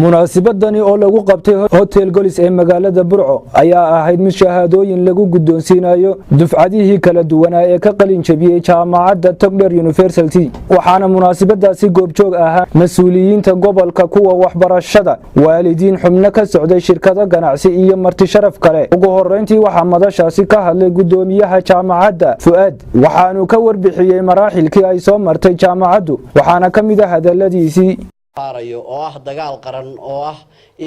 munaasibadani oo lagu qabtay hotel golis ee magaalada Burco ayaa ahayd mid shahadoyin lagu gudoonsinaayo dufcadihii kala duwanaa ee ka qalin jabiyay jamacada togdher University waxaana munaasibadaasi goobjoog ahaa mas'uuliyiinta gobolka kuwa waxbarashada waalidiin xubno ka socday shirkado ganacsi iyo marti sharaf kale ugu horeyntii waxa madashaasi ka hadlay gudoomiyaha jamacada Fuad waxaanu ka warbixiyay maraaxilkii ay soo martay jamacadu waxaana kamid ah hadaladiisii oo ah dagaal qaran oo ah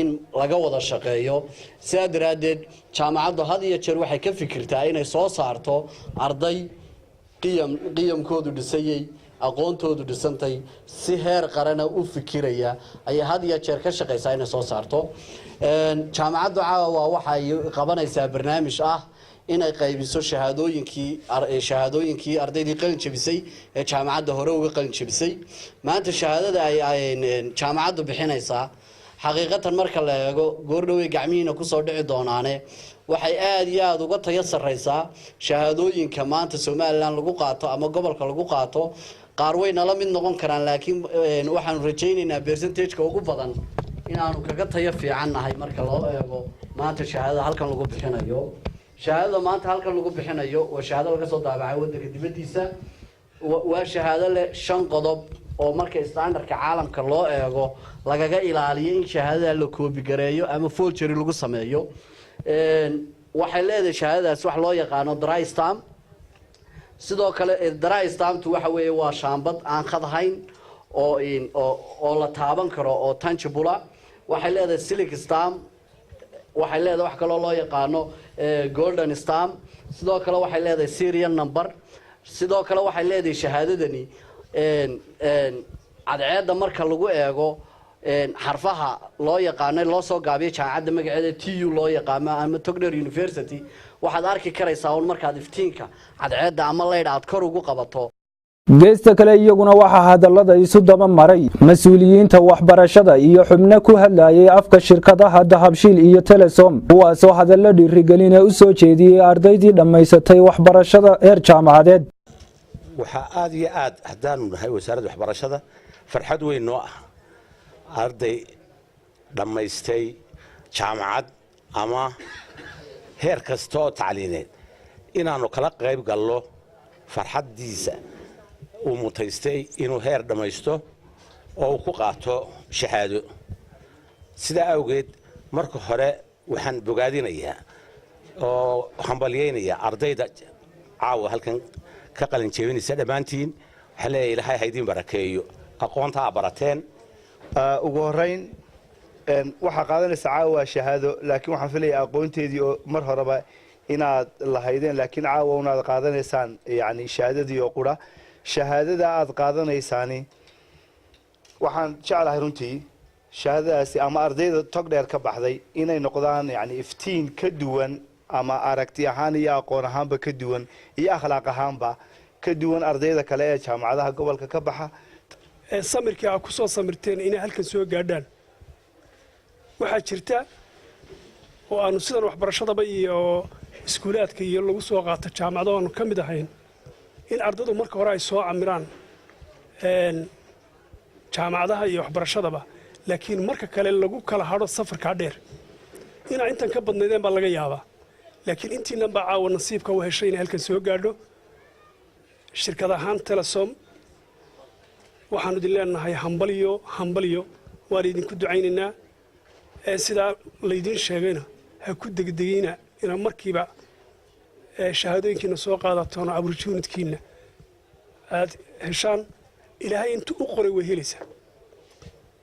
in laga wada shaqeeyo saadaradeed jaamacaddu had iyo jeer waxay ka fikirtaa inay soo saarto arday qiyamkoodu dhisayay aqoontoodu dhisantay si heer qaran u fikiraya ay had iyo jeer ka shaqeysaa inay soo saarto jaamacaddu caawa waxay qabanaysaa barnaamij ah inay qaybiso shahaadooyinkii ardaydii qalin jabisay ee jaamacadda hore uga qalin jabisay maanta shahaadada ay jaamacaddu bixinaysaa xaqiiqatan marka la eego goordhawey gacmihiina ku soo dhici doonaane waxay aad iyo aad uga tayo sareysaa shahaadooyinka maanta Soomaaliland lagu qaato ama gobolka lagu qaato qaar way nala mid noqon karaan laakiin waxaan rajaynaynaa percentage-ka ugu badan inaanu kaga tayo fiicannahay marka loo eego maanta shahaadada halkan lagu bixinayo shahaadada maanta halkan lagu bixinayo waa shahaado laga soo daabacay wadanka dibadiisa waa shahaado leh 5 qodob oo marka standardka caalamka loo eego lagaga ilaaliyo in shahaadada la koobi gareeyo ama forgery lagu sameeyo waxay leedahay shahaadadaas wax loo yaqaan dry stamp sidoo kale dry stamp waxa weeye waa shaambad aan khadahayn oo la taaban karo oo tangible waxay leedahay silk stamp waxay leedahay wax kale oo loo yaqaan golden stamp sidoo kale waxay leedahay serial number sidoo kale waxay leedahay shahaadadani cadceeda marka lagu eego xarfaha loo yaqaan loo soo gaabiyo jaamacadda magaceeda TU loo yaqaan ama Togdher University waxaad arki karaysaa oo markaad iftiinka cadceeda ama leyd aad kor ugu qabato geesta kale iyaguna waxa hadalada isu daba maray mas'uuliyiinta waxbarashada iyo xubno ku hadlayay afka shirkadaha dahabshiil iyo telesom kuwaasoo hadallo dhiirigelin u soo jeediyay ardaydii dhamaysatay waxbarashada heer jaamacadeed waxa aad iyo aad hadaan nahay wasaaradda waxbarashada farxad weyn noo ah arday dhamaystay jaamacad ama heer kasto tacliineed inaanu kala qayb galno farxadiisa mutaystay inuu heer dhamaysto oo ku qaato shahaado sida awgeed marka hore waxaan bogaadinayaa oo hambalyeynaya ardayda caawa halkan ka qalin jabinaysa dhamaantiin waxa la ilaahay haydin barakeeyo aqoonta barateen ugu horeyn waxa qaadanaysa caawa shahaado laakiin waxaan filayaa aqoonteedii oo mar horeba inaad la haydeen laakiin caawa unaad qaadanaysaan yani shahaadadii oo qura shahaadada aad qaadanaysaani waxaan jeclahay runtii shahaadadaasi ama ardayda togdheer ka baxday inay noqdaan yani iftiin ka duwan ama aragti ahaan iyo aqoon ahaanba ka duwan iyo akhlaaq ahaanba ka duwan ardayda kale ee jaamacadaha gobolka ka baxa samirkii aad ku soo samirteen inay halkan soo gaadhaan waxaa jirta oo aanu sidan waxbarashadaba iyo iskuulaadka iyo lagu soo qaato jaamacado aanu ka mid ahayn in ardaydu marka hore ay soo camiraan jaamacadaha iyo waxbarashadaba laakiin marka kale lagu kala hadho safarka dheer ina intan ka badnaydeen baa laga yaabaa laakiin intiina baa caawa nasiibka u heshay in halkan soo gaadho shirkadahan telesom waxaanu idin leenahay hambaliyo waan idinku ducaynaynaa sidaa laydin sheegayna ha ku degdegina ina markiiba shahaadooyinkiina soo qaadatoona opportunity-kiina aad heshaan ilaahay intuu u qoray way helaysaa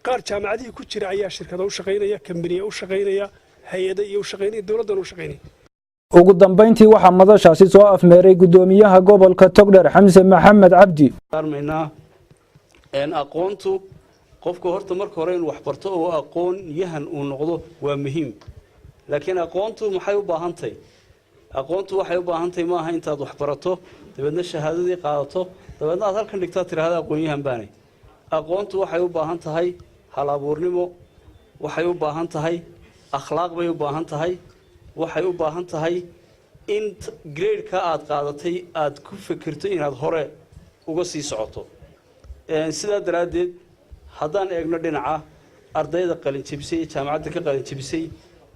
qaar jaamacadihii ku jira ayaa shirkado u shaqaynaya kambaniya u shaqaynaya hay-ada iyo u shaqaynaya dowladdan u shaqaynaya ugu dambeyntii waxaa madashaasi soo afmeeray gudoomiyaha gobolka Togdher Xamse Maxamed Cabdi aqoontu qofku horta marka hore inuu wax barto oo aqoon yahan uu noqdo waa muhiim laakiin aqoontu maxay u baahan tahay aqoontu waxay u baahan tahay maaha intaad wax barato dabadna shahaadadii qaadato dabadna aad halkan dhigtaa tiraahdo aqoon yahan baanay aqoontu waxay u baahan tahay hal abuurnimo waxay u baahan tahay akhlaaq bay u baahan tahay waxay u baahan tahay in grade-ka aad qaadatay aad ku fikirto inaad hore uga sii socoto sidaa daraadeed haddaan eegno dhinaca ardayda qalin jabisay jaamacadda ka qalin jabisay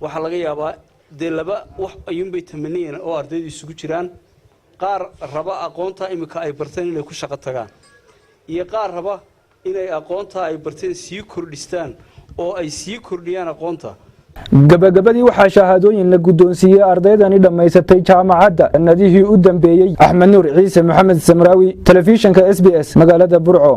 waxa laga yaabaa de laba wax ayuunbay tamaniyeen oo ardaydu isugu jiraan qaar raba aqoonta imika ay barteen inay ku shaqo tagaan iyo qaar raba inay aqoonta ay barteen sii kordhistaan oo ay sii kordhiyaan aqoonta gabagabadii waxaa shahaadooyin la gudoonsiiyay ardaydani dhamaysatay jaamacadda sanadihii u dambeeyay axmed nuur ciise maxamed samraawi telefishinka SBS magaalada Burco.